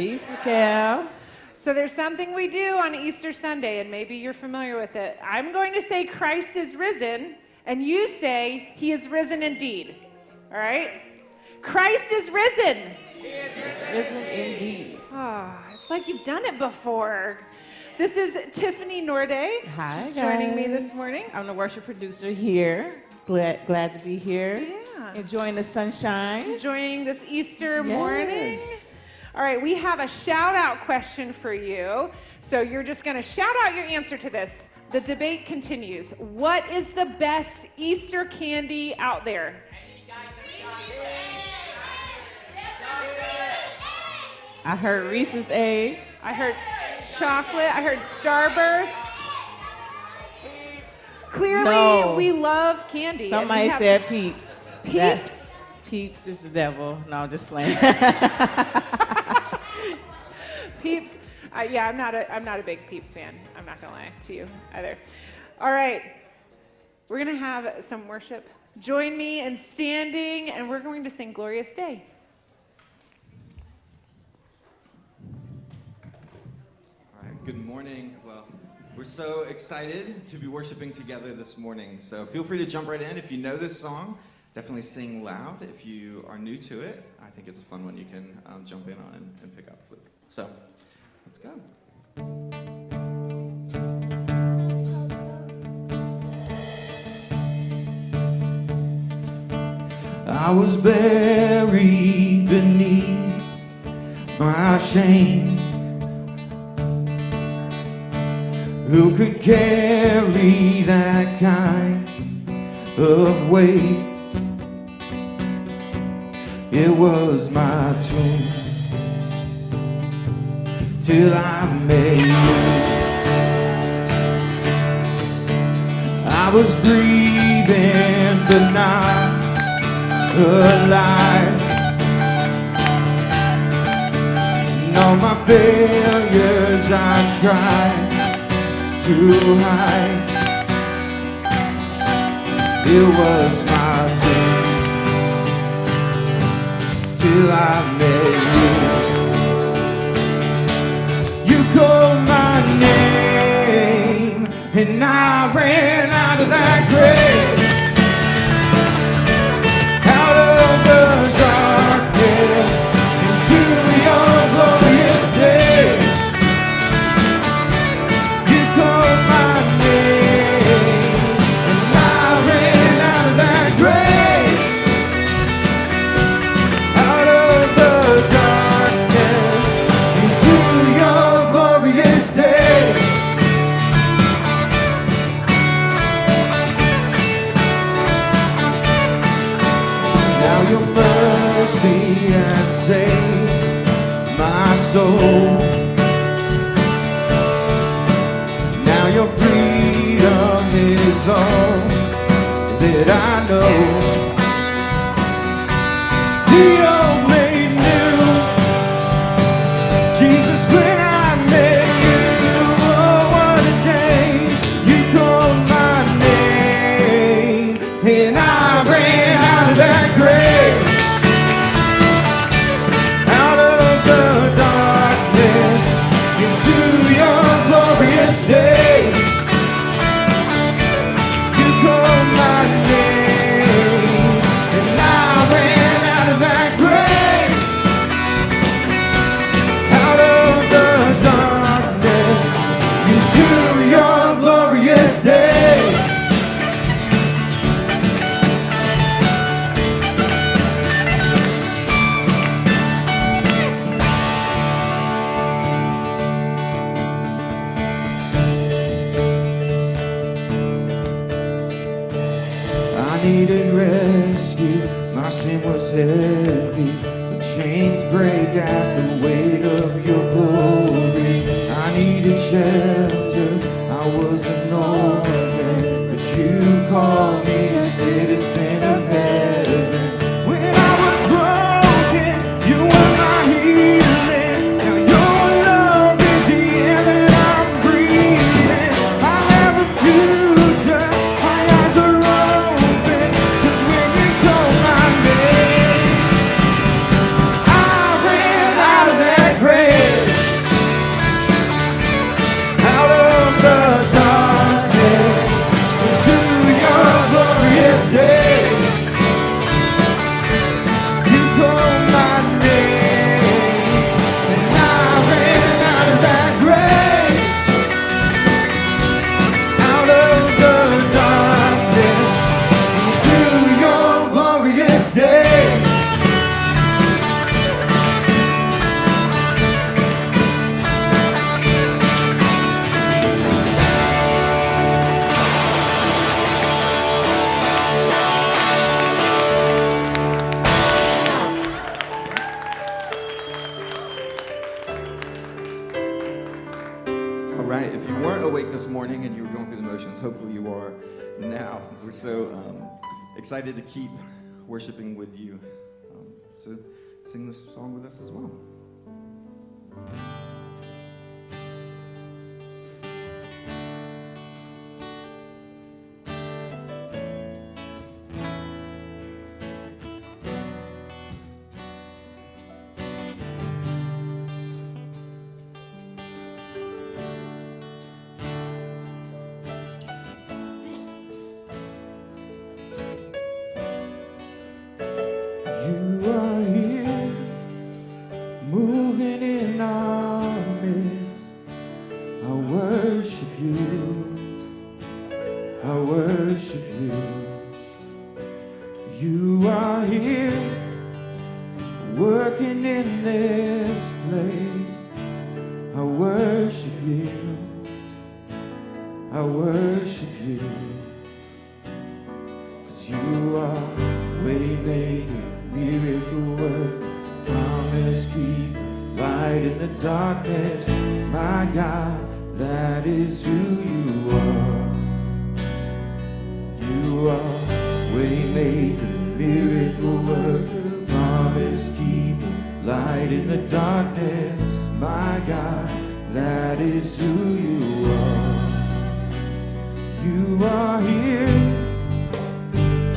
Peace, Mikhail. So there's something we do on Easter Sunday, and maybe you're familiar with it. I'm going to say Christ is risen, and you say he is risen indeed. All right? Christ is risen. He is risen indeed. Oh, it's like you've done it before. This is Tiffany Norday. Hi, She's guys. joining me this morning. I'm the worship producer here. Glad to be here. Yeah. Enjoying the sunshine. Enjoying this Easter morning. All right, we have a shout-out question for you. So you're just going to shout out your answer to this. The debate continues. What is the best Easter candy out there? I heard Reese's Eggs. I heard chocolate. I heard Starburst. Clearly, we love candy. Somebody said Peeps. Peeps? Peeps is the devil. No, I'm just playing. Peeps. Yeah, I'm not a big Peeps fan. I'm not gonna lie to you either. All right, we're gonna have some worship. Join me in standing, and we're going to sing "Glorious Day." All right. Good morning. Well, we're so excited to be worshiping together this morning. So feel free to jump right in if you know this song. Definitely sing loud. If you are new to it, I think it's a fun one you can jump in on and pick up with. So, let's go. I was buried beneath my shame. Who could carry that kind of weight? It was my tomb till I met you. I was breathing but not alive. And all my failures I tried to hide. It was my tomb till I met you. You called my name, and I ran out of that grave, out of the darkness, into your glorious day. You called my name, and I ran out of that grave. Soul. Now your freedom is all that I know. The old made new. Jesus, when I met you, oh what a day. You called my name, and I ran out of that grave. Needed rescue, my sin was heavy. The chains break at the weight of your glory. I needed shelter, I was an orphan, but you called me a citizen of heaven. When I was broken, you were my healing. Now your love is the air that I'm breathing. I have a future, my eyes are open. I ran out of that grave. hopefully you are now. We're so excited to keep worshiping with you. So sing this song with us as well. You are here, moving in our midst. I worship you, I worship you. You are here, working in this place. I worship you, I worship you. 'Cause you are waymaker, miracle worker, promise keeper, light in the darkness. My God, that is who you are. You are waymaker, miracle worker, promise keeper, light in the darkness. My God, that is who you are. You are here,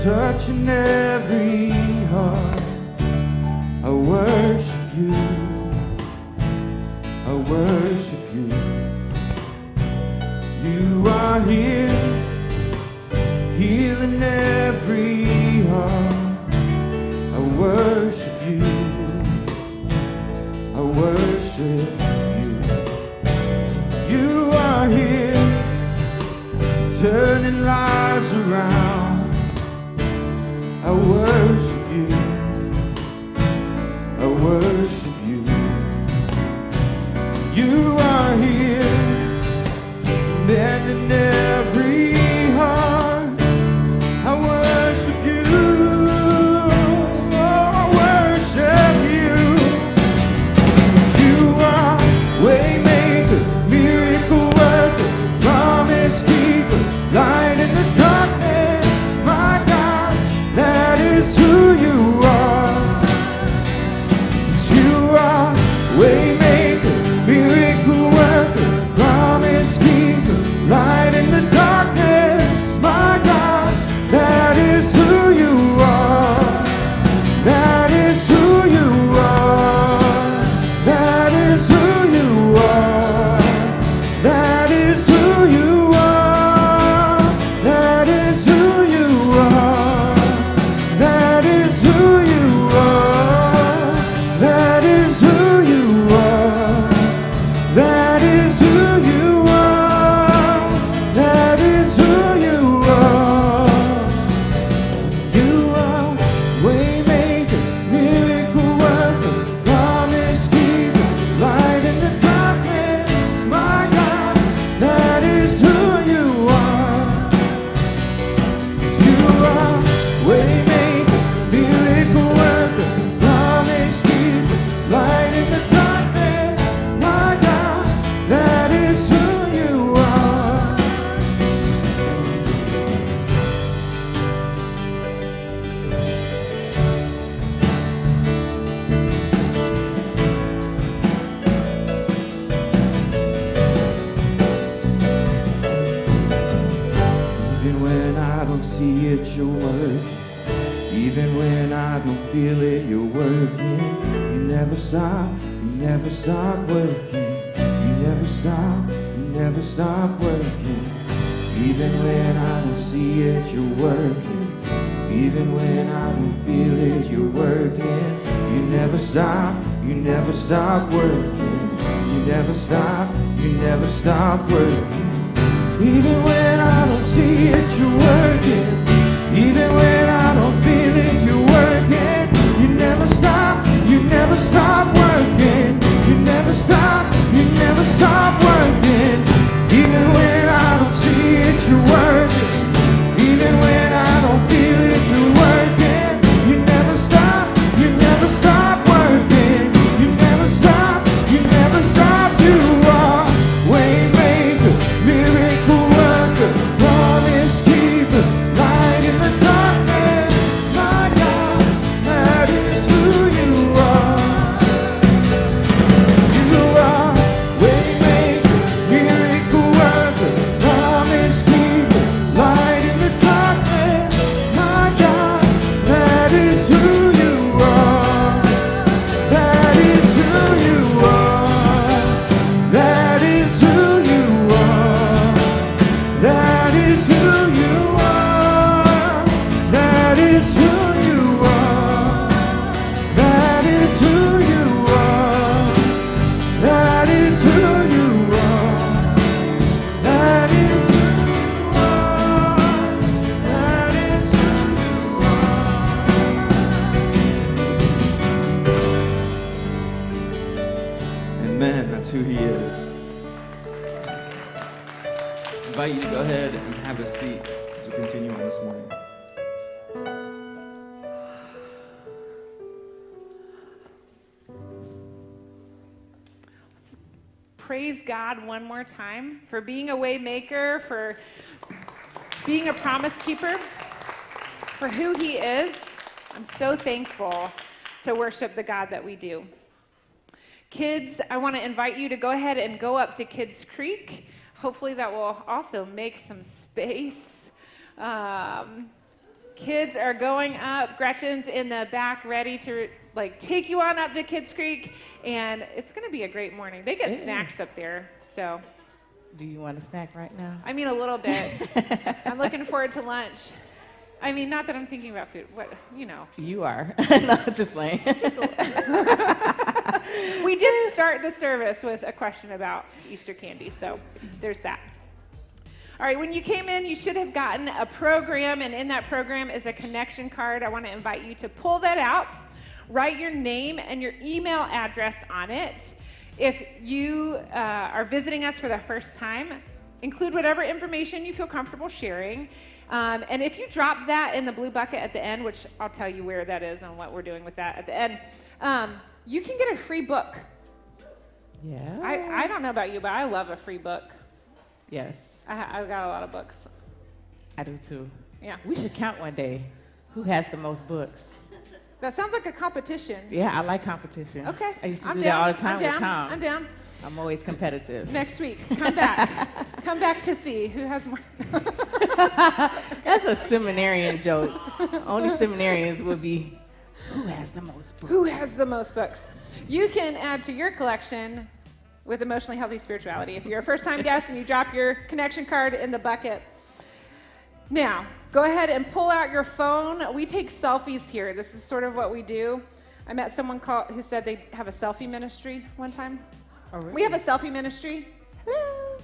touching every heart. I worship you, I worship you. You are here, healing every heart. I worship you, I worship you. You are here, turning lives around. I worship you, I worship you. You are here, mending every heart. I worship you, oh, I worship you. You are waymaker, miracle worker, promise keeper, light in the darkness. My God, that is who you are. You are waymaker, miracle worker, promise keeper, light in the darkness. My God, that is who you are. That is who you are. That is who you are. That is who you are. That is who you are. That is who you are. That is who you are. That is who you are. That is who you are. You are waymaker, miracle worker, promise keeper, light in the darkness. My God, that is who you are. You are waymaker, miracle worker, promise keeper, light in the darkness. My God, that is who you are. Even when I don't see it, you're working. Even when I don't feel it, you're working. You never stop, you never stop working. You never stop, you never stop working. Even when I don't see it, you're working. Even when I don't feel it, you're working. You never stop, you never stop working. You never stop, you never stop working. Even when I don't see it, you're working. Even when I don't feel it, you're working. You never stop, you never stop working. You never stop, you never stop working. Even when I don't see it, you're working. Even when I don't feel it, you're working. You never stop, you never stop working. You never stop, you never stop. You are waymaker, miracle worker, who he is. I invite you to go ahead and have a seat as we continue on this morning. Praise God one more time for being a way maker, for being a promise keeper, for who he is. I'm so thankful to worship the God that we do. Kids, I want to invite you to go ahead and go up to Kids Creek. Hopefully that will also make some space. Kids are going up. Gretchen's in the back ready to take you on up to Kids Creek, and it's going to be a great morning. They get snacks up there, so. Do you want a snack right now? I mean, a little bit. I'm looking forward to lunch. I mean, not that I'm thinking about food. What, you know. You are. No, just playing. We did start the service with a question about Easter candy, so there's that. All right, when you came in, you should have gotten a program, and in that program is a connection card. I want to invite you to pull that out, write your name and your email address on it. If you are visiting us for the first time, include whatever information you feel comfortable sharing. And if you drop that in the blue bucket at the end, which I'll tell you where that is and what we're doing with that at the end, you can get a free book. Yeah. I don't know about you, but I love a free book. Yes. I've got a lot of books. I do too. Yeah. We should count one day. Who has the most books? That sounds like a competition. Yeah, I like competition. Okay. I used to do that all the time with Tom. I'm down. I'm always competitive. Next week, come back. Come back to see who has more. That's a seminarian joke. Only seminarians would be, who has the most books? Who has the most books? You can add to your collection with Emotionally Healthy Spirituality. If you're a first-time guest and you drop your connection card in the bucket. Now, go ahead and pull out your phone. We take selfies here. This is sort of what we do. I met someone who said they have a selfie ministry one time. Oh, really? We have a selfie ministry. Hello.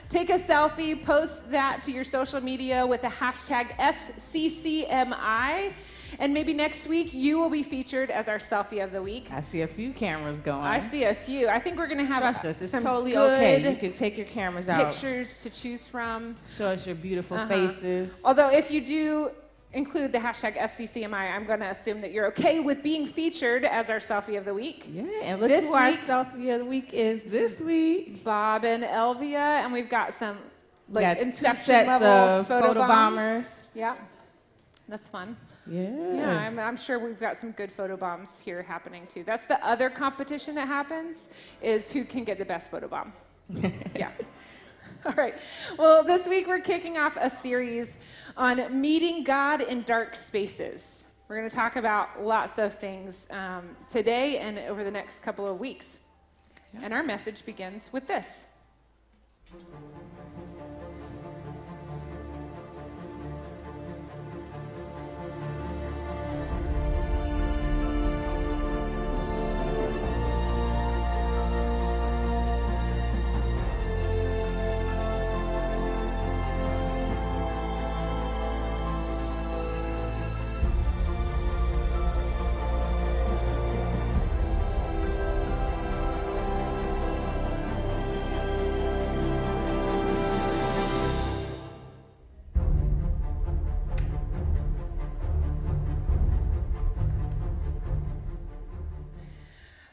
Take a selfie, post that to your social media with the hashtag SCCMI. And maybe next week you will be featured as our selfie of the week. I see a few cameras going. I see a few. I think we're going to have Trust us, it's some totally good okay. You can take your cameras out. pictures to choose from. Show us your beautiful faces. Although if you do include the hashtag SCCMI, I'm going to assume that you're okay with being featured as our selfie of the week. Yeah, and look This who our week- selfie of the week is this week. Bob and Elvia, and we've got some We got 2 Inception sets level of photo bombers. Yeah, that's fun. Yeah. Yeah, I'm sure we've got some good photo bombs here happening too. That's the other competition that happens, is who can get the best photo bomb. Yeah. All right. Well, this week we're kicking off a series on meeting God in dark spaces. We're going to talk about lots of things today and over the next couple of weeks. Yeah. And our message begins with this.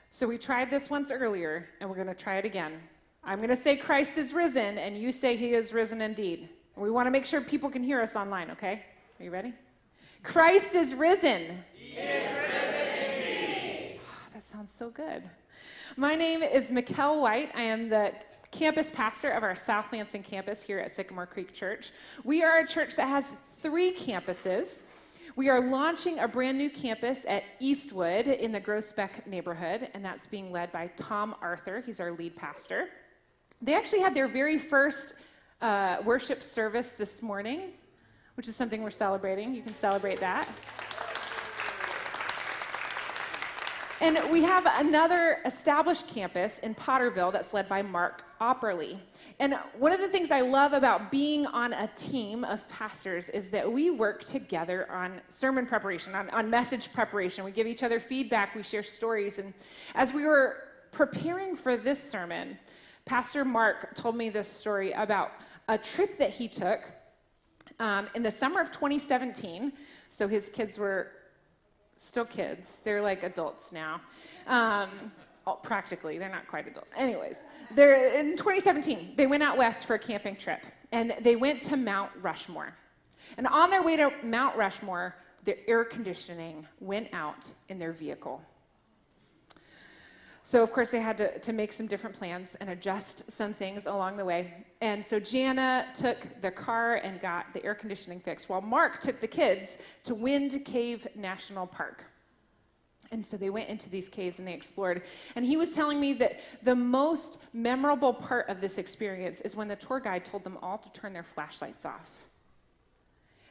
So we tried this once earlier, and we're going to try it again. I'm going to say Christ is risen, and you say he is risen indeed. And we want to make sure people can hear us online, okay? Are you ready? Christ is risen. He is risen indeed. Oh, that sounds so good. My name is Mikkel White. I am the campus pastor of our South Lansing campus here at Sycamore Creek Church. We are a church that has 3 campuses. We are launching a brand new campus at Eastwood in the Groesbeck neighborhood, and that's being led by Tom Arthur. He's our lead pastor. They actually had their very first worship service this morning, which is something we're celebrating. You can celebrate that. And we have another established campus in Potterville that's led by Mark Opperly. And one of the things I love about being on a team of pastors is that we work together on sermon preparation, on message preparation. We give each other feedback, we share stories. And as we were preparing for this sermon, Pastor Mark told me this story about a trip that he took in the summer of 2017. So his kids were still kids. They're like adults now. Practically, they're not quite adult. Anyways, they're in 2017, they went out west for a camping trip, and they went to Mount Rushmore. And on their way to Mount Rushmore, the air conditioning went out in their vehicle. So, of course, they had to make some different plans and adjust some things along the way. And so Jana took the car and got the air conditioning fixed, while Mark took the kids to Wind Cave National Park. And so they went into these caves and they explored. And he was telling me that the most memorable part of this experience is when the tour guide told them all to turn their flashlights off.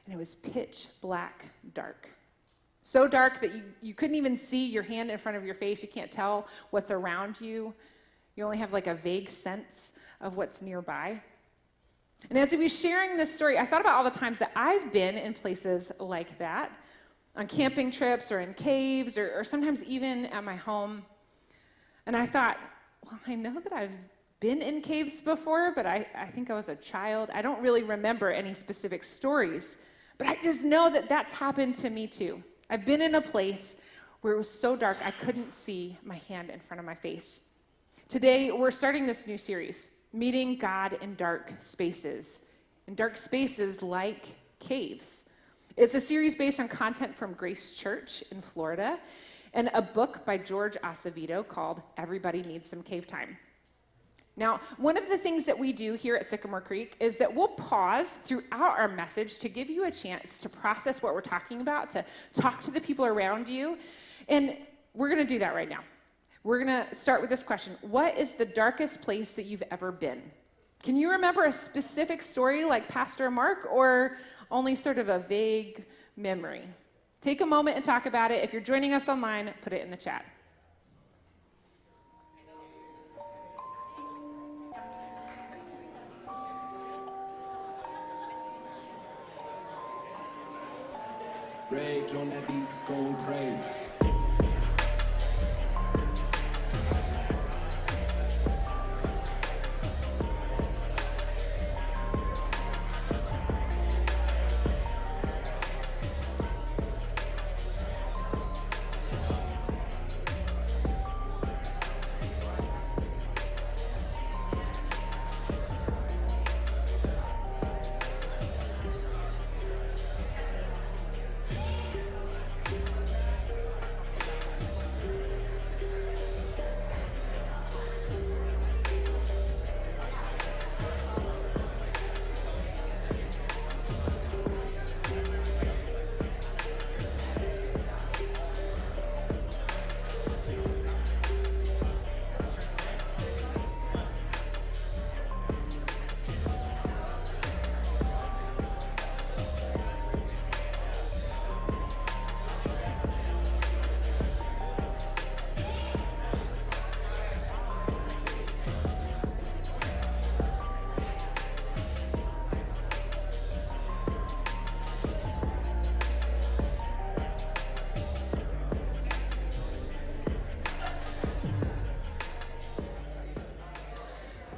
And it was pitch black dark. So dark that you couldn't even see your hand in front of your face. You can't tell what's around you. You only have like a vague sense of what's nearby. And as he was sharing this story, I thought about all the times that I've been in places like that, on camping trips or in caves or sometimes even at my home. And I thought, well, I know that I've been in caves before, but I think I was a child. I don't really remember any specific stories, but I just know that that's happened to me too. I've been in a place where it was so dark I couldn't see my hand in front of my face. Today, we're starting this new series, Meeting God in Dark Spaces like caves. It's a series based on content from Grace Church in Florida and a book by George Acevedo called Everybody Needs Some Cave Time. Now, one of the things that we do here at Sycamore Creek is that we'll pause throughout our message to give you a chance to process what we're talking about, to talk to the people around you. And we're going to do that right now. We're going to start with this question. What is the darkest place that you've ever been? Can you remember a specific story like Pastor Mark, or only sort of a vague memory? Take a moment and talk about it. If you're joining us online, put it in the chat. Break on that beat, gon' pray.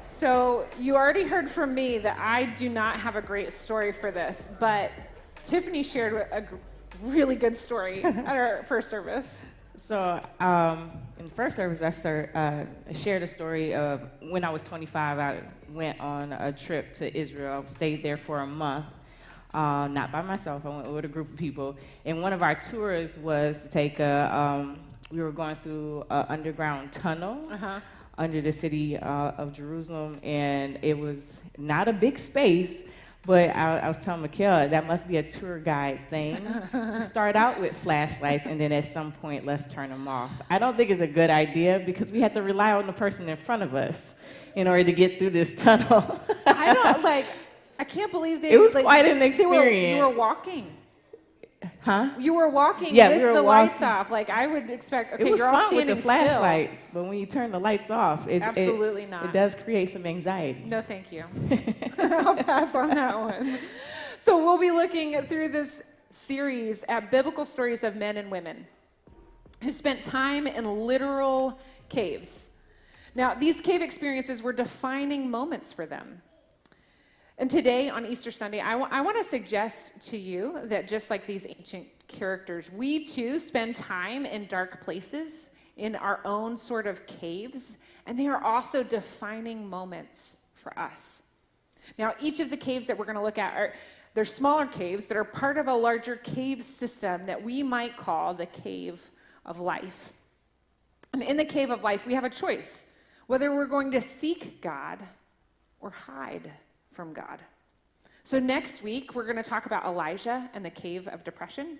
So you already heard from me that I do not have a great story for this, but Tiffany shared a really good story at our first service. So in first service, I shared a story of when I was 25, I went on a trip to Israel. I stayed there for a month, not by myself. I went with a group of people. And one of our tours was to take we were going through an underground tunnel under the city of Jerusalem. And it was not a big space, but I was telling Mikhail, that must be a tour guide thing to start out with flashlights, and then at some point, let's turn them off. I don't think it's a good idea because we had to rely on the person in front of us in order to get through this tunnel. I can't believe it was quite an experience. You were walking. Huh? You were walking with we were the lights off. Like I would expect, okay, it was you're all fun standing with the flashlights, but when you turn the lights off, Absolutely not. It does create some anxiety. No, thank you. I'll pass on that one. So we'll be looking through this series at biblical stories of men and women who spent time in literal caves. Now, these cave experiences were defining moments for them. And today, on Easter Sunday, I want to suggest to you that just like these ancient characters, we too spend time in dark places, in our own sort of caves, and they are also defining moments for us. Now, each of the caves that we're going to look at they're smaller caves that are part of a larger cave system that we might call the cave of life. And in the cave of life, we have a choice whether we're going to seek God or hide from God. So next week, we're going to talk about Elijah and the cave of depression.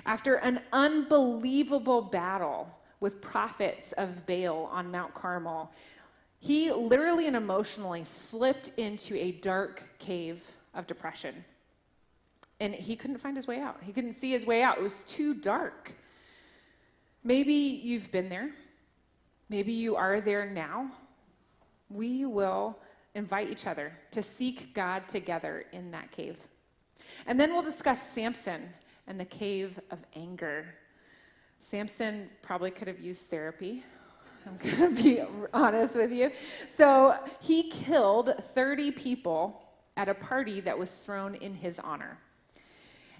After an unbelievable battle with prophets of Baal on Mount Carmel, he literally and emotionally slipped into a dark cave of depression. And he couldn't find his way out. He couldn't see his way out. It was too dark. Maybe you've been there. Maybe you are there now. We will invite each other to seek God together in that cave. And then we'll discuss Samson and the cave of anger. Samson probably could have used therapy. I'm going to be honest with you. So he killed 30 people at a party that was thrown in his honor.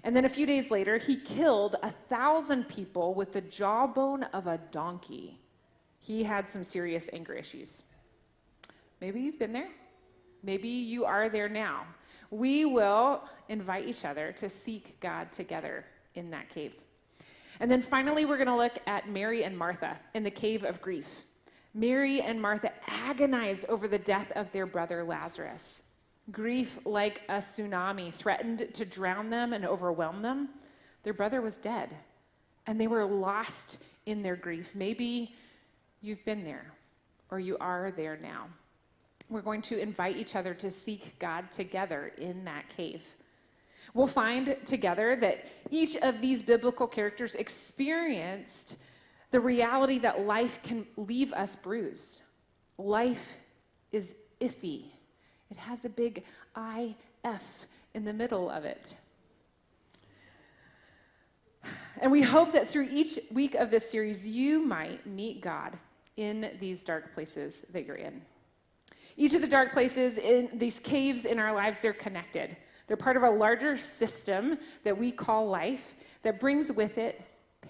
And then a few days later, he killed 1,000 people with the jawbone of a donkey. He had some serious anger issues. Maybe you've been there. Maybe you are there now. We will invite each other to seek God together in that cave. And then finally, we're going to look at Mary and Martha in the cave of grief. Mary and Martha agonize over the death of their brother Lazarus. Grief, like a tsunami, threatened to drown them and overwhelm them. Their brother was dead, and they were lost in their grief. Maybe you've been there, or you are there now. We're going to invite each other to seek God together in that cave. We'll find together that each of these biblical characters experienced the reality that life can leave us bruised. Life is iffy. It has a big IF in the middle of it. And we hope that through each week of this series, you might meet God in these dark places that you're in. Each of the dark places in these caves in our lives, they're connected. They're part of a larger system that we call life that brings with it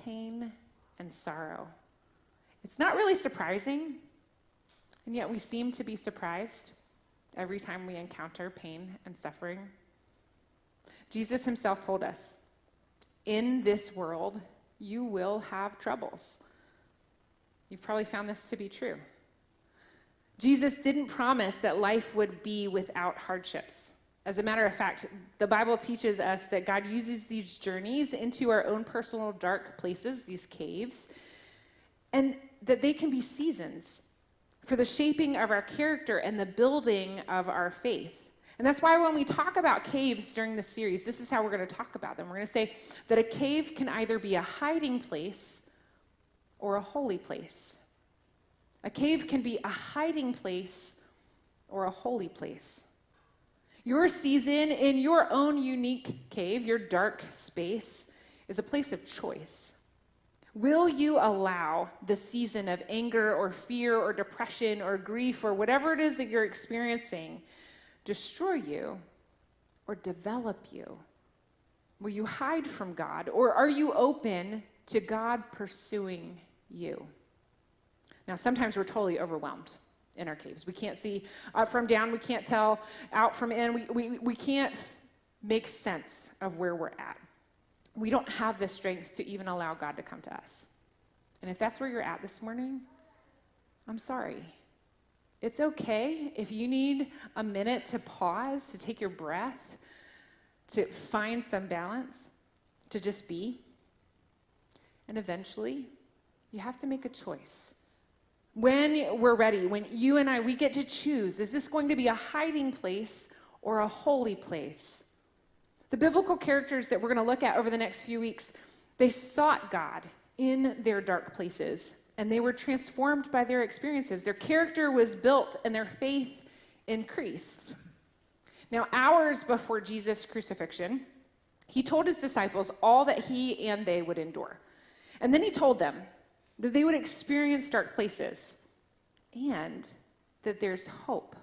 pain and sorrow. It's not really surprising, and yet we seem to be surprised every time we encounter pain and suffering. Jesus himself told us, in this world, you will have troubles. You've probably found this to be true. Jesus didn't promise that life would be without hardships. As a matter of fact, the Bible teaches us that God uses these journeys into our own personal dark places, these caves, and that they can be seasons for the shaping of our character and the building of our faith. And that's why when we talk about caves during this series, this is how we're going to talk about them. We're going to say that a cave can either be a hiding place or a holy place. A cave can be a hiding place or a holy place. Your season in your own unique cave, your dark space, is a place of choice. Will you allow the season of anger or fear or depression or grief or whatever it is that you're experiencing destroy you or develop you? Will you hide from God, or are you open to God pursuing you? Now, sometimes we're totally overwhelmed in our caves. We can't see up from down. We can't tell out from in. We can't make sense of where we're at. We don't have the strength to even allow God to come to us. And if that's where you're at this morning, I'm sorry. It's okay if you need a minute to pause, to take your breath, to find some balance, to just be. And eventually, you have to make a choice. When we're ready, when you and I, we get to choose, is this going to be a hiding place or a holy place? The biblical characters that we're going to look at over the next few weeks, they sought God in their dark places, and they were transformed by their experiences. Their character was built, and their faith increased. Now, hours before Jesus' crucifixion, he told his disciples all that he and they would endure. And then he told them that they would experience dark places, and that there's hope.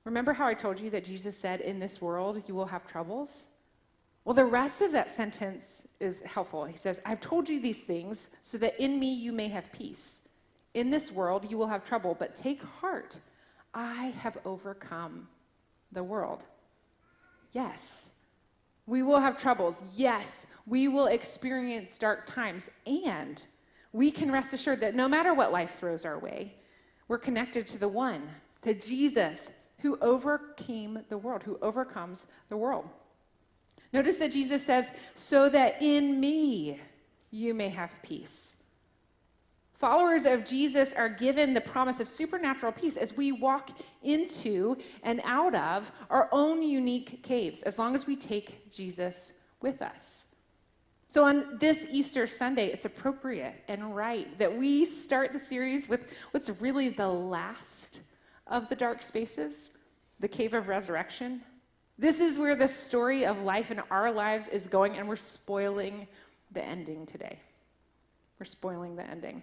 Remember how I told you that Jesus said, in this world you will have troubles? Well, the rest of that sentence is helpful. He says, I've told you these things so that in me you may have peace. In this world you will have trouble, but take heart. I have overcome the world. Yes, we will have troubles. Yes, we will experience dark times. And we can rest assured that no matter what life throws our way, we're connected to the one, to Jesus, who overcame the world, who overcomes the world. Notice that Jesus says, so that in me you may have peace. Followers of Jesus are given the promise of supernatural peace as we walk into and out of our own unique caves, as long as we take Jesus with us. So on this Easter Sunday, it's appropriate and right that we start the series with what's really the last of the dark spaces, the cave of resurrection. This is where the story of life in our lives is going, and we're spoiling the ending today. We're spoiling the ending.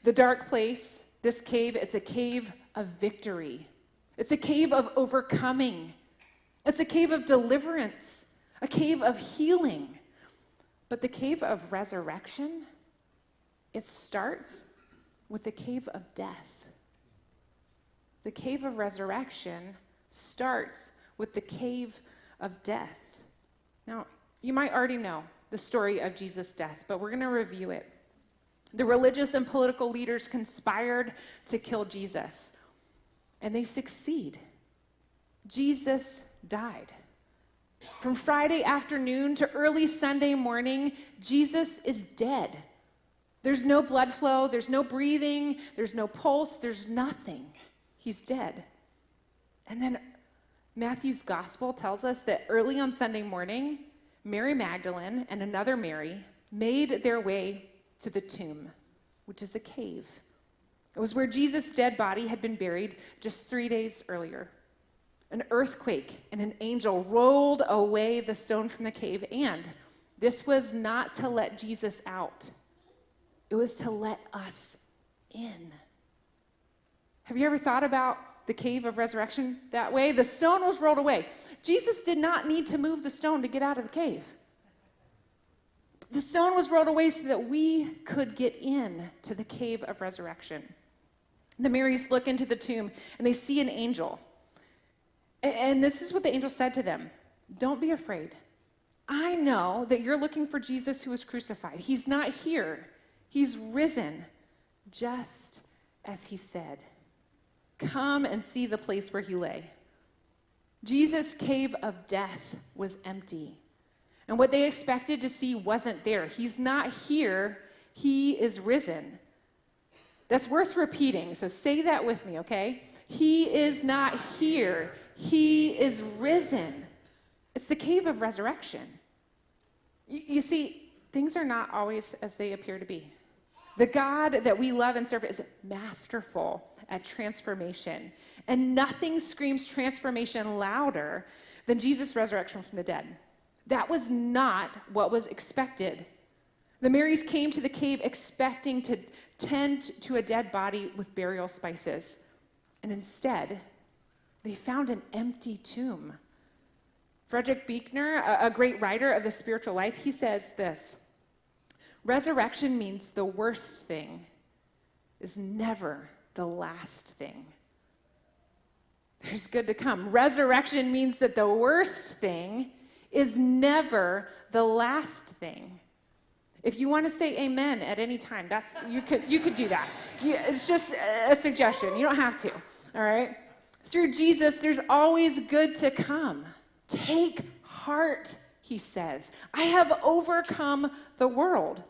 The dark place, this cave, it's a cave of victory. It's a cave of overcoming. It's a cave of deliverance, a cave of healing. But the cave of resurrection, it starts with the cave of death. The cave of resurrection starts with the cave of death. Now, you might already know the story of Jesus' death, but we're going to review it. The religious and political leaders conspired to kill Jesus, and they succeed. Jesus died. From Friday afternoon to early Sunday morning, Jesus is dead. There's no blood flow, there's no breathing, there's no pulse, there's nothing. He's dead. And then Matthew's gospel tells us that early on Sunday morning, Mary Magdalene and another Mary made their way to the tomb, which is a cave. It was where Jesus' dead body had been buried just 3 days earlier. An earthquake and an angel rolled away the stone from the cave, and this was not to let Jesus out. It was to let us in. Have you ever thought about the cave of resurrection that way? The stone was rolled away. Jesus did not need to move the stone to get out of the cave. The stone was rolled away so that we could get in to the cave of resurrection. The Marys look into the tomb and they see an angel. And this is what the angel said to them. Don't be afraid. I know that you're looking for Jesus who was crucified. He's not here. He's risen, just as he said. Come and see the place where he lay. Jesus' cave of death was empty. And what they expected to see wasn't there. He's not here. He is risen. That's worth repeating. So say that with me, okay? He is not here. He is risen. It's the cave of resurrection. You see, things are not always as they appear to be. The God that we love and serve is masterful at transformation. And nothing screams transformation louder than Jesus' resurrection from the dead. That was not what was expected. The Marys came to the cave expecting to tend to a dead body with burial spices. And instead, they found an empty tomb. Frederick Buechner, a great writer of the spiritual life, he says this: resurrection means the worst thing is never the last thing. There's good to come. Resurrection means that the worst thing is never the last thing. If you want to say amen at any time, you could do that. It's just a suggestion. You don't have to. All right? Through Jesus, there's always good to come. Take heart, he says. I have overcome the world.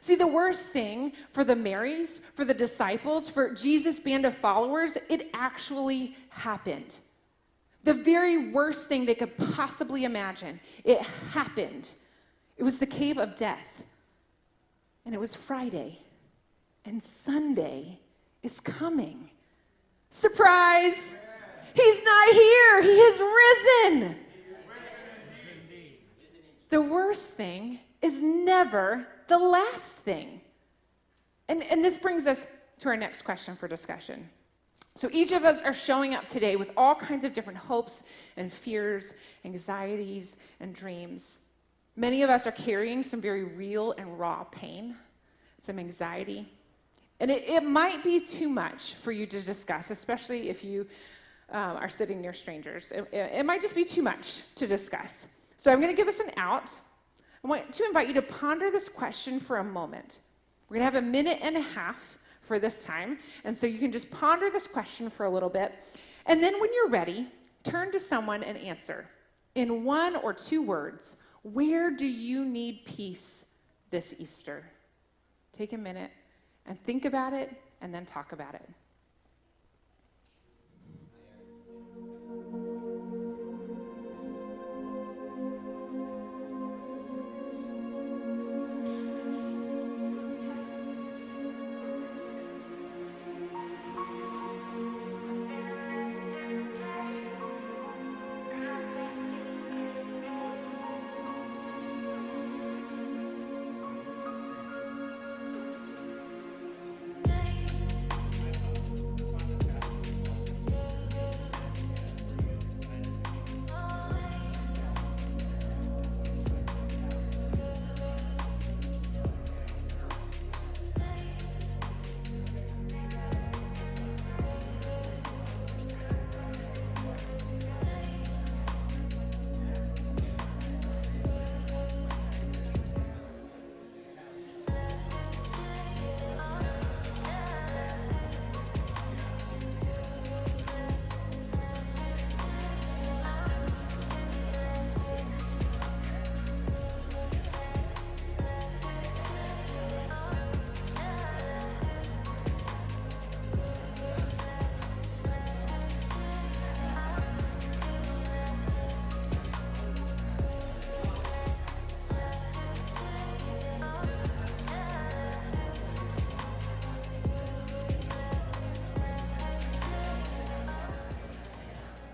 See, the worst thing for the Marys, for the disciples, for Jesus' band of followers, it actually happened. The very worst thing they could possibly imagine, it happened. It was the cave of death. And it was Friday. And Sunday is coming. Surprise! He's not here. He has risen. The worst thing is never the last thing. And this brings us to our next question for discussion. So each of us are showing up today with all kinds of different hopes and fears, anxieties, and dreams. Many of us are carrying some very real and raw pain, some anxiety. And it might be too much for you to discuss, especially if you are sitting near strangers. It might just be too much to discuss. So I'm going to give us an out. I want to invite you to ponder this question for a moment. We're going to have a minute and a half for this time. And so you can just ponder this question for a little bit. And then when you're ready, turn to someone and answer. In 1 or 2 words, where do you need peace this Easter? Take a minute and think about it and then talk about it.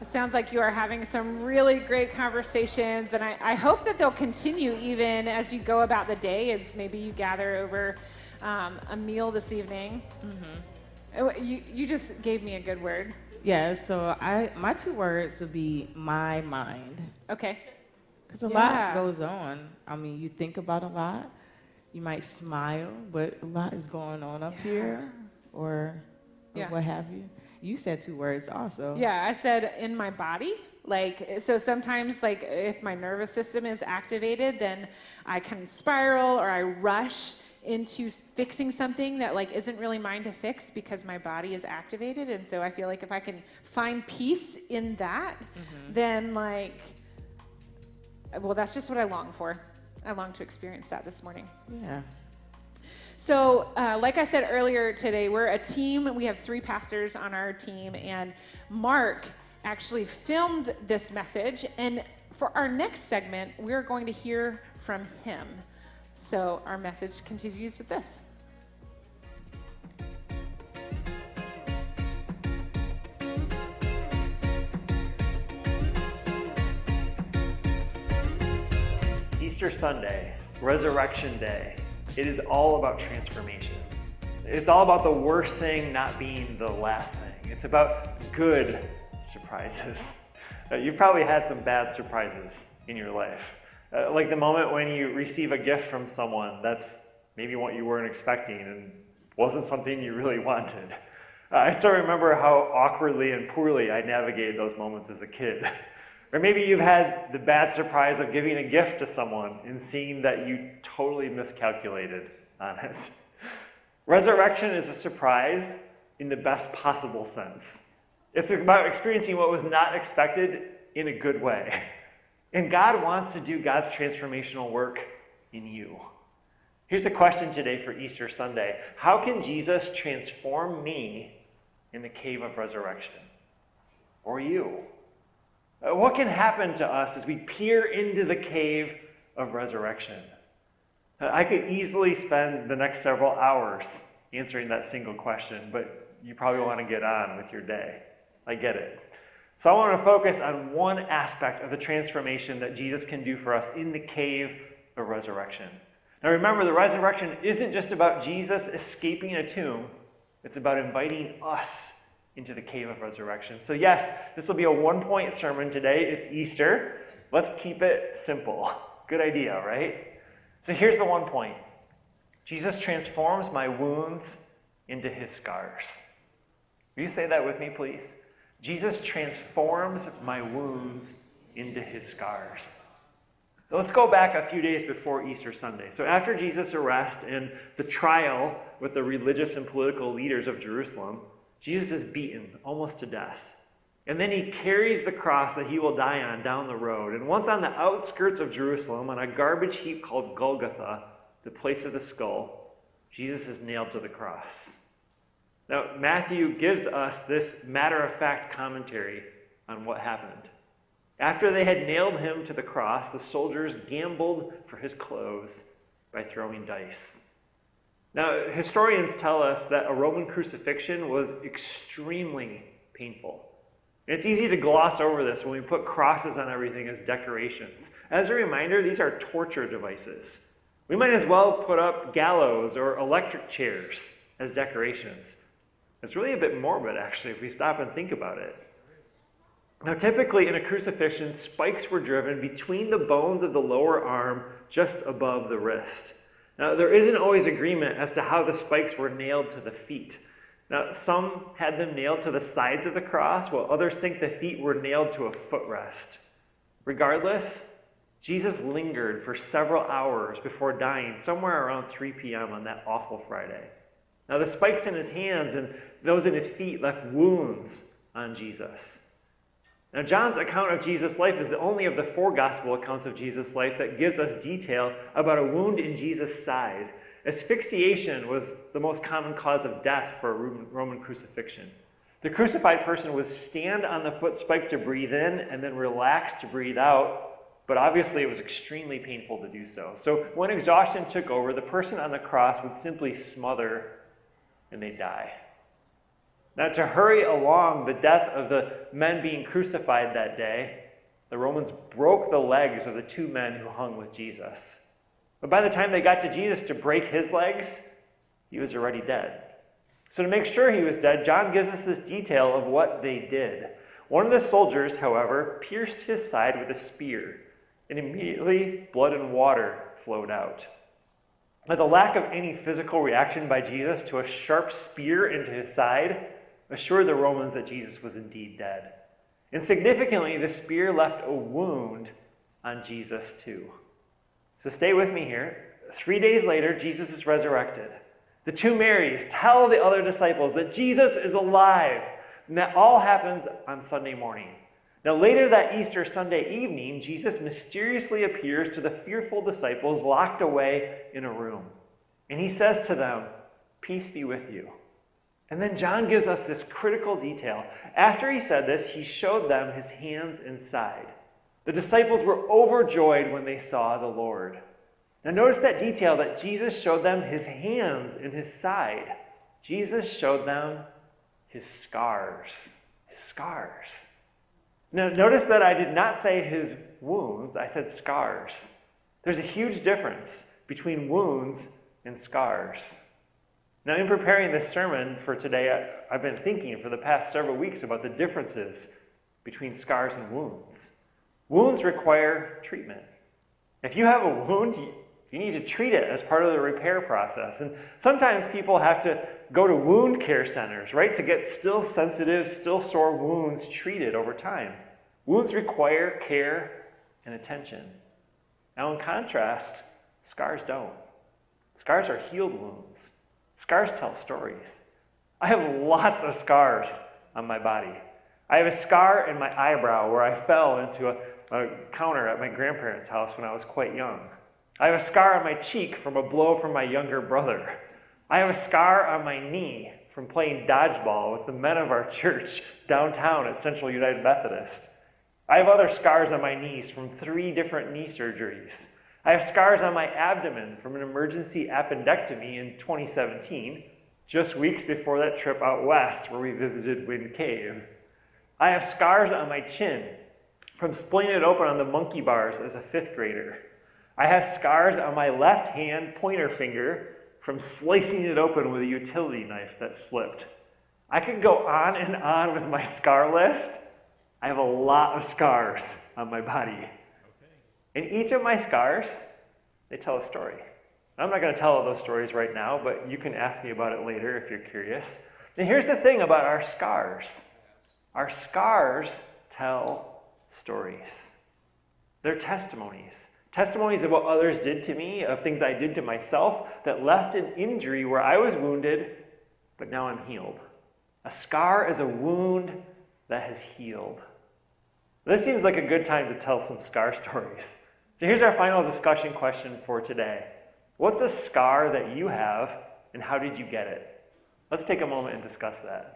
Sounds like you are having some really great conversations, and I hope that they'll continue even as you go about the day, as maybe you gather over a meal this evening. Mm-hmm. You just gave me a good word. Yeah, so my 2 words would be my mind. Okay. Because a lot goes on. I mean, you think about a lot. You might smile, but a lot is going on up here, or what have you. You said 2 words also. Yeah, I said in my body. Like, so sometimes, like, if my nervous system is activated, then I can spiral or I rush into fixing something that, like, isn't really mine to fix because my body is activated. And so I feel like if I can find peace in that, then, like, well, that's just what I long for. I long to experience that this morning. Yeah. So, like I said earlier today, we're a team. We have 3 pastors on our team, and Mark actually filmed this message. And for our next segment, we're going to hear from him. So our message continues with this. Easter Sunday, Resurrection Day. It is all about transformation. It's all about the worst thing not being the last thing. It's about good surprises. You've probably had some bad surprises in your life. Like the moment when you receive a gift from someone that's maybe what you weren't expecting and wasn't something you really wanted. I still remember how awkwardly and poorly I navigated those moments as a kid. Or maybe you've had the bad surprise of giving a gift to someone and seeing that you totally miscalculated on it. Resurrection is a surprise in the best possible sense. It's about experiencing what was not expected in a good way. And God wants to do God's transformational work in you. Here's a question today for Easter Sunday. How can Jesus transform me in the cave of resurrection? Or you? What can happen to us as we peer into the cave of resurrection? I could easily spend the next several hours answering that single question, but you probably want to get on with your day. I get it. So I want to focus on one aspect of the transformation that Jesus can do for us in the cave of resurrection. Now remember, the resurrection isn't just about Jesus escaping a tomb. It's about inviting us into the cave of resurrection. So yes, this will be a one-point sermon today. It's Easter. Let's keep it simple. Good idea, right? So here's the one point. Jesus transforms my wounds into his scars. Will you say that with me, please? Jesus transforms my wounds into his scars. So let's go back a few days before Easter Sunday. So after Jesus' arrest and the trial with the religious and political leaders of Jerusalem, Jesus is beaten almost to death. And then he carries the cross that he will die on down the road. And once on the outskirts of Jerusalem, on a garbage heap called Golgotha, the place of the skull, Jesus is nailed to the cross. Now, Matthew gives us this matter-of-fact commentary on what happened. After they had nailed him to the cross, the soldiers gambled for his clothes by throwing dice. Now, historians tell us that a Roman crucifixion was extremely painful. It's easy to gloss over this when we put crosses on everything as decorations. As a reminder, these are torture devices. We might as well put up gallows or electric chairs as decorations. It's really a bit morbid, actually, if we stop and think about it. Now, typically in a crucifixion, spikes were driven between the bones of the lower arm just above the wrist. Now, there isn't always agreement as to how the spikes were nailed to the feet. Now, some had them nailed to the sides of the cross, while others think the feet were nailed to a footrest. Regardless, Jesus lingered for several hours before dying, somewhere around 3 p.m. on that awful Friday. Now, the spikes in his hands and those in his feet left wounds on Jesus. Now, John's account of Jesus' life is the only of the 4 gospel accounts of Jesus' life that gives us detail about a wound in Jesus' side. Asphyxiation was the most common cause of death for a Roman crucifixion. The crucified person would stand on the foot spike to breathe in and then relax to breathe out, but obviously it was extremely painful to do so. So when exhaustion took over, the person on the cross would simply smother and they'd die. Now, to hurry along the death of the men being crucified that day, the Romans broke the legs of the 2 men who hung with Jesus. But by the time they got to Jesus to break his legs, he was already dead. So to make sure he was dead, John gives us this detail of what they did. One of the soldiers, however, pierced his side with a spear, and immediately blood and water flowed out. Now, the lack of any physical reaction by Jesus to a sharp spear into his side assured the Romans that Jesus was indeed dead. And significantly, the spear left a wound on Jesus too. So stay with me here. 3 days later, Jesus is resurrected. The 2 Marys tell the other disciples that Jesus is alive, and that all happens on Sunday morning. Now, later that Easter Sunday evening, Jesus mysteriously appears to the fearful disciples locked away in a room. And he says to them, "Peace be with you." And then John gives us this critical detail. After he said this, he showed them his hands and side. The disciples were overjoyed when they saw the Lord. Now notice that detail that Jesus showed them his hands and his side. Jesus showed them his scars. His scars. Now notice that I did not say his wounds, I said scars. There's a huge difference between wounds and scars. Now, in preparing this sermon for today, I've been thinking for the past several weeks about the differences between scars and wounds. Wounds require treatment. If you have a wound, you need to treat it as part of the repair process. And sometimes people have to go to wound care centers, right, to get still sensitive, still sore wounds treated over time. Wounds require care and attention. Now, in contrast, scars don't. Scars are healed wounds. Scars tell stories. I have lots of scars on my body. I have a scar in my eyebrow where I fell into a counter at my grandparents' house when I was quite young. I have a scar on my cheek from a blow from my younger brother. I have a scar on my knee from playing dodgeball with the men of our church downtown at Central United Methodist. I have other scars on my knees from 3 different knee surgeries. I have scars on my abdomen from an emergency appendectomy in 2017, just weeks before that trip out west where we visited Wind Cave. I have scars on my chin from splitting it open on the monkey bars as a 5th grader. I have scars on my left hand pointer finger from slicing it open with a utility knife that slipped. I could go on and on with my scar list. I have a lot of scars on my body. And each of my scars, they tell a story. I'm not going to tell all those stories right now, but you can ask me about it later if you're curious. And here's the thing about our scars. Our scars tell stories. They're testimonies. Testimonies of what others did to me, of things I did to myself that left an injury where I was wounded, but now I'm healed. A scar is a wound that has healed. This seems like a good time to tell some scar stories. So here's our final discussion question for today. What's a scar that you have, and how did you get it? Let's take a moment and discuss that.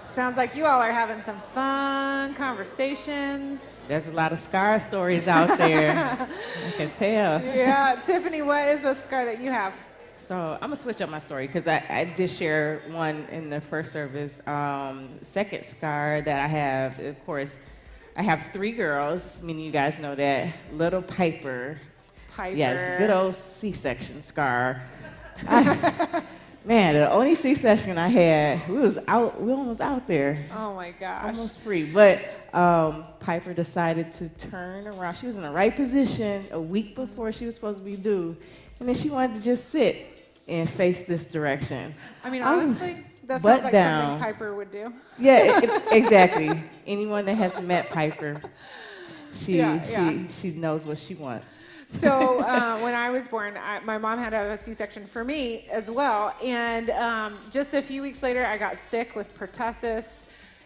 Sounds like you all are having some fun conversations. There's a lot of scar stories out there. I can tell. Yeah, Tiffany, what is a scar that you have? So I'm gonna switch up my story because I did share one in the first service. Second scar that I have, of course, I have 3 girls. Many of you guys know that. Little Piper. Yes, good old C-section scar. Man, the only C-section I had, we almost out there. Oh my gosh. Almost free. But Piper decided to turn around. She was in the right position a week before she was supposed to be due. And then she wanted to just sit and face this direction. I mean, honestly, that sounds like something Piper would do. Yeah, exactly. Anyone that has met Piper, she knows what she wants. So when I was born, my mom had to have a C-section for me as well. And just a few weeks later, I got sick with pertussis,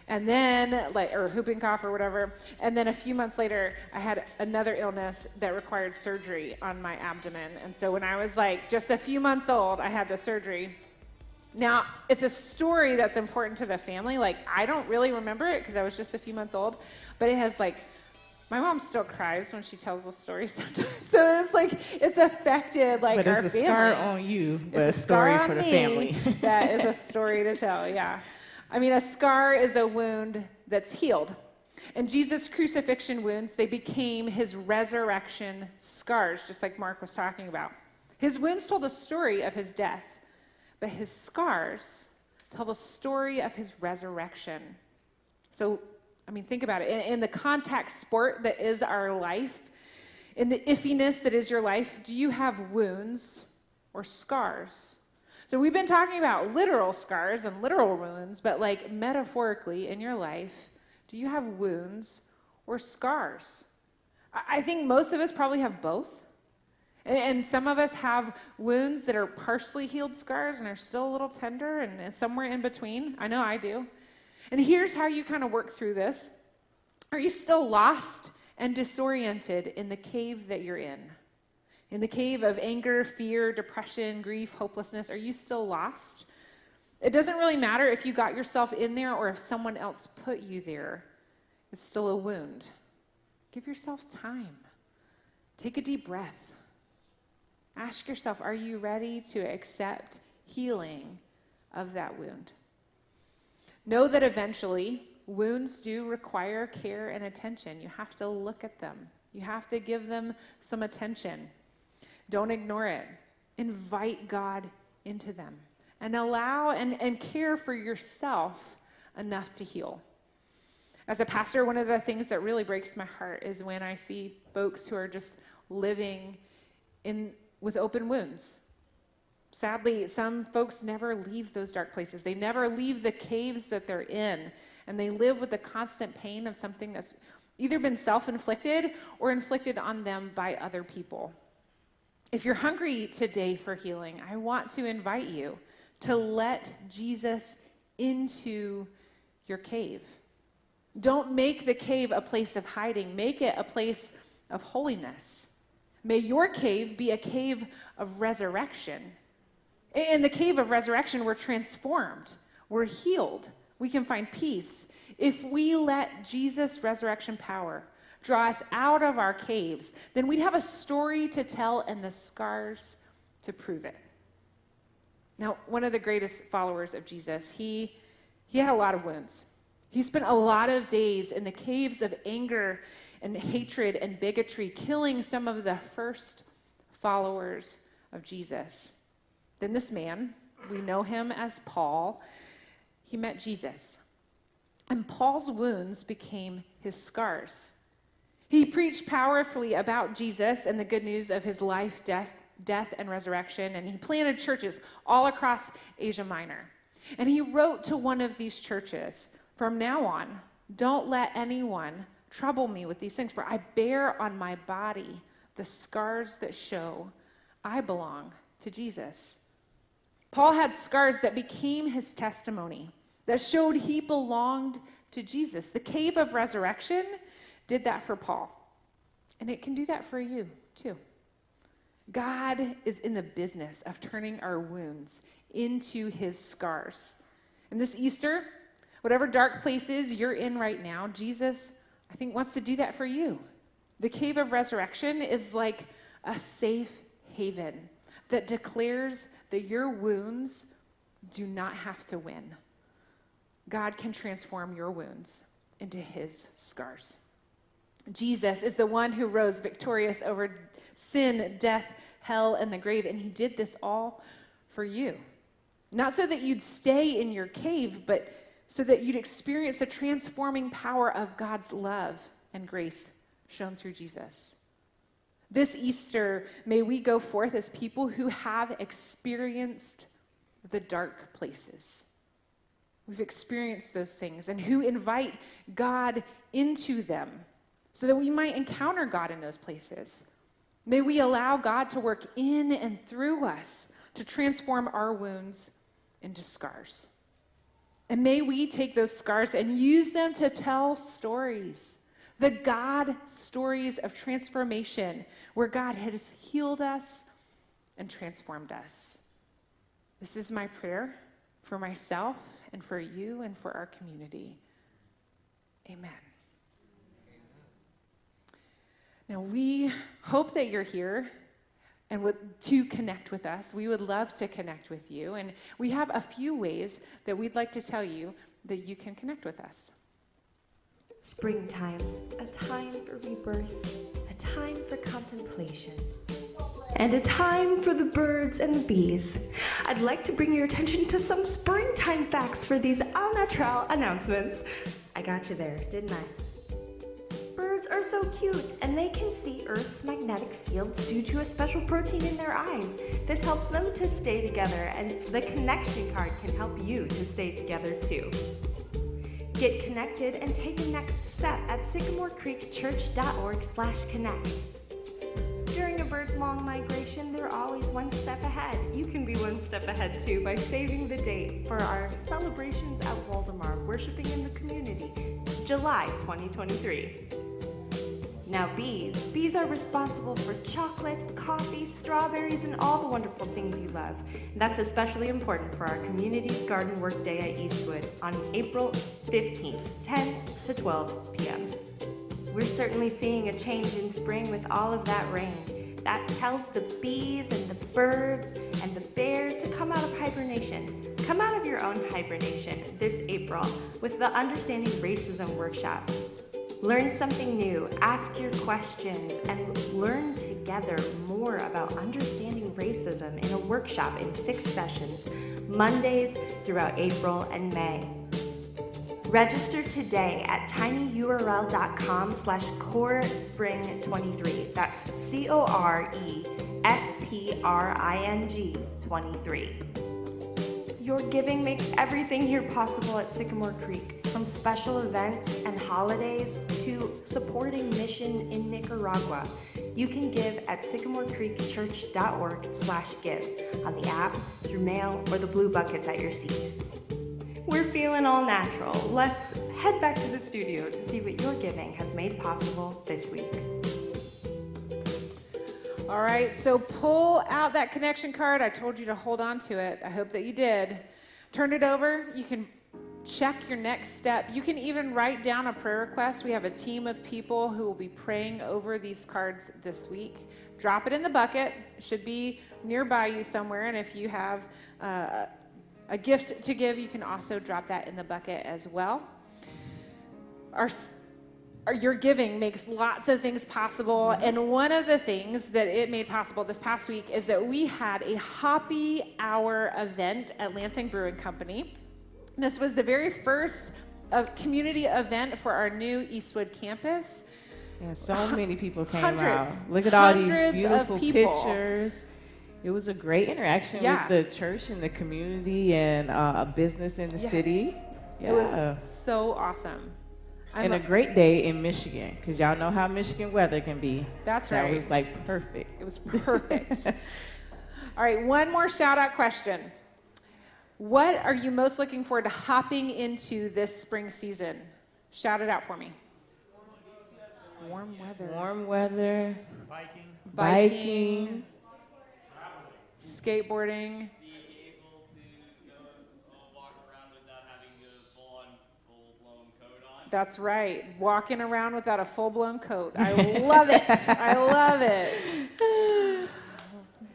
and then or whooping cough or whatever. And then a few months later, I had another illness that required surgery on my abdomen. And so when I was just a few months old, I had the surgery. Now, it's a story that's important to the family. I don't really remember it because I was just a few months old, but it has my mom still cries when she tells the story sometimes. So it's affected but our family. But it's a scar on you, but it's a story for the me family. That is a story to tell, yeah. I mean, a scar is a wound that's healed. And Jesus' crucifixion wounds, they became his resurrection scars, just like Mark was talking about. His wounds told the story of his death, but his scars tell the story of his resurrection. So, I mean, think about it. In the contact sport that is our life, in the iffiness that is your life, do you have wounds or scars? So we've been talking about literal scars and literal wounds, but metaphorically in your life, do you have wounds or scars? I think most of us probably have both. And some of us have wounds that are partially healed scars and are still a little tender and somewhere in between. I know I do. And here's how you kind of work through this. Are you still lost and disoriented in the cave that you're in? In the cave of anger, fear, depression, grief, hopelessness, are you still lost? It doesn't really matter if you got yourself in there or if someone else put you there. It's still a wound. Give yourself time. Take a deep breath. Ask yourself, are you ready to accept healing of that wound? Know that eventually wounds do require care and attention. You have to look at them. You have to give them some attention. Don't ignore it. Invite God into them and allow and care for yourself enough to heal. As a pastor, one of the things that really breaks my heart is when I see folks who are just living with open wounds. Sadly, some folks never leave those dark places. They never leave the caves that they're in, and they live with the constant pain of something that's either been self-inflicted or inflicted on them by other people. If you're hungry today for healing, I want to invite you to let Jesus into your cave. Don't make the cave a place of hiding. Make it a place of holiness. May your cave be a cave of resurrection. In the cave of resurrection, we're transformed. We're healed. We can find peace if we let Jesus' resurrection power draw us out of our caves. Then we'd have a story to tell and the scars to prove it. Now, one of the greatest followers of Jesus, he had a lot of wounds. He spent a lot of days in the caves of anger and hatred and bigotry, killing some of the first followers of Jesus. Then this man, we know him as Paul, he met Jesus. And Paul's wounds became his scars. He preached powerfully about Jesus and the good news of his life, death, and resurrection, and he planted churches all across Asia Minor. And he wrote to one of these churches, "From now on, don't let anyone trouble me with these things, for I bear on my body the scars that show I belong to Jesus." Paul had scars that became his testimony, that showed he belonged to Jesus. The cave of resurrection did that for Paul, and it can do that for you too. God is in the business of turning our wounds into his scars. And this Easter, whatever dark places you're in right now, Jesus, I think, wants to do that for you. The cave of resurrection is like a safe haven that declares that your wounds do not have to win. God can transform your wounds into his scars. Jesus is the one who rose victorious over sin, death, hell, and the grave, and he did this all for you. Not so that you'd stay in your cave, but so that you'd experience the transforming power of God's love and grace shown through Jesus. This Easter, may we go forth as people who have experienced the dark places. We've experienced those things, and who invite God into them so that we might encounter God in those places. May we allow God to work in and through us to transform our wounds into scars. And may we take those scars and use them to tell stories, the God stories of transformation, where God has healed us and transformed us. This is my prayer for myself and for you and for our community. Amen. Now, we hope that you're here and to connect with us. We would love to connect with you. And we have a few ways that we'd like to tell you that you can connect with us. Springtime, a time for rebirth, a time for contemplation, and a time for the birds and the bees. I'd like to bring your attention to some springtime facts for these au naturel announcements. I got you there, didn't I? Birds are so cute, and they can see Earth's magnetic fields due to a special protein in their eyes. This helps them to stay together, and the connection card can help you to stay together too. Get connected and take the next step at sycamorecreekchurch.org/connect. During a bird's long migration, they're always one step ahead. You can be one step ahead too by saving the date for our celebrations at Waldemar, worshiping in the community, July 2023. Now bees are responsible for chocolate, coffee, strawberries, and all the wonderful things you love. And that's especially important for our community garden work day at Eastwood on April 15th, 10 to 12 p.m. We're certainly seeing a change in spring with all of that rain. That tells tells the bees and the birds and the bears to come out of hibernation. Come out of your own hibernation this April with the Understanding Racism workshop. Learn something new, ask your questions, and learn together more about understanding racism in a workshop in 6 sessions, Mondays throughout April and May. Register today at tinyurl.com/corespring23. That's CORESPRING 23. Your giving makes everything here possible at Sycamore Creek, from special events and holidays to supporting mission in Nicaragua. You can give at sycamorecreekchurch.org/give on the app, through mail, or the blue buckets at your seat. We're feeling all natural. Let's head back to the studio to see what your giving has made possible this week. All right, so pull out that connection card. I told you to hold on to it. I hope that you did. Turn it over. You can check your next step. You can even write down a prayer request. We have a team of people who will be praying over these cards this week. Drop it in the bucket. It should be nearby you somewhere. And if you have a gift to give, you can also drop that in the bucket as well. Your giving makes lots of things possible, and one of the things that it made possible this past week is that we had a Hoppy Hour event at Lansing Brewing Company. This was the very first community event for our new Eastwood campus. Yeah, so many people came Hundreds. out. Look at all these Hundreds of beautiful people. pictures. It was a great interaction Yeah. with the church and the community and a business in the Yes. city. It was so awesome. And a great day in Michigan, because y'all know how Michigan weather can be. That's That right. was like perfect. It was perfect. All right, one more shout out question. What are you most looking forward to hopping into this spring season? Shout it out for me. Warm weather. Warm weather. Biking. Skateboarding. That's right. Walking around without a full-blown coat. I love it. I love it.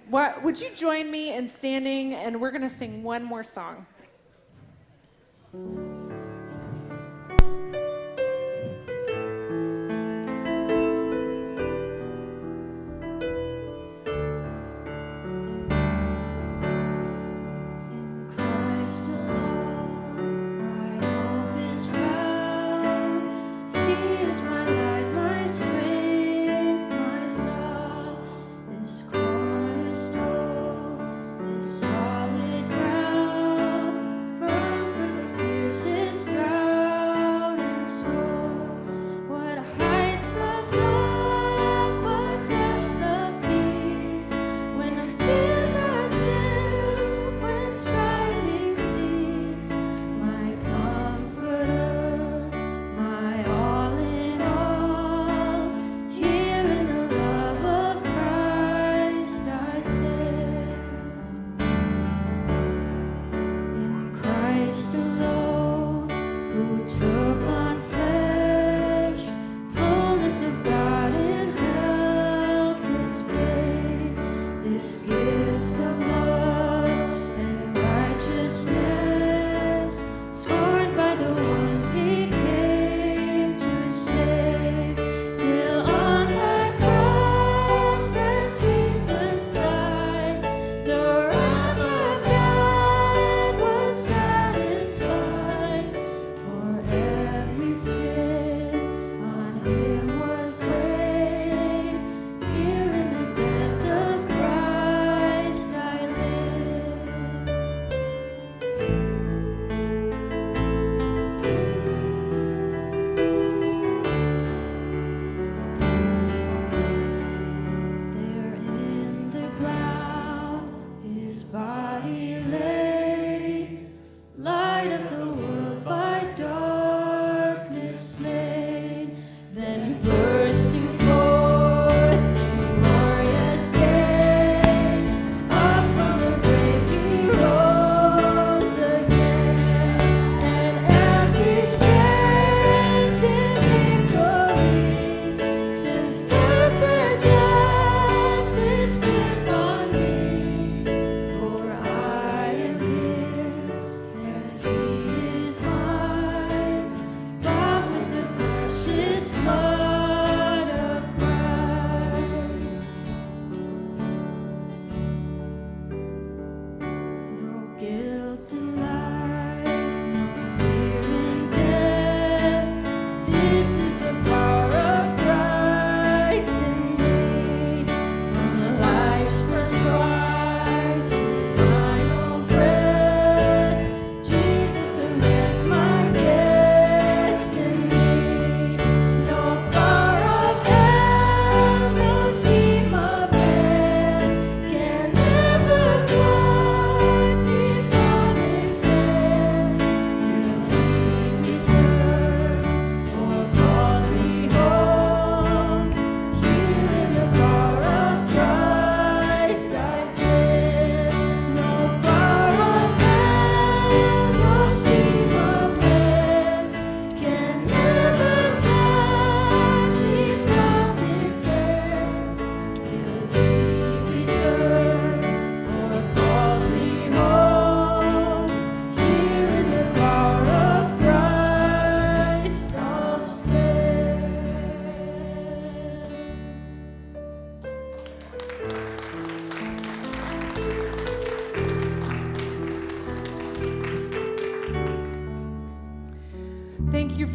What, would you join me in standing, and we're going to sing one more song.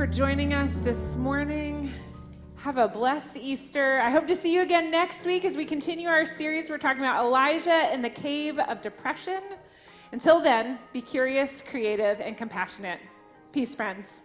for joining us this morning. Have a blessed Easter. I hope to see you again next week as we continue our series. We're talking about Elijah in the cave of depression. Until then, be curious, creative, and compassionate. Peace, friends.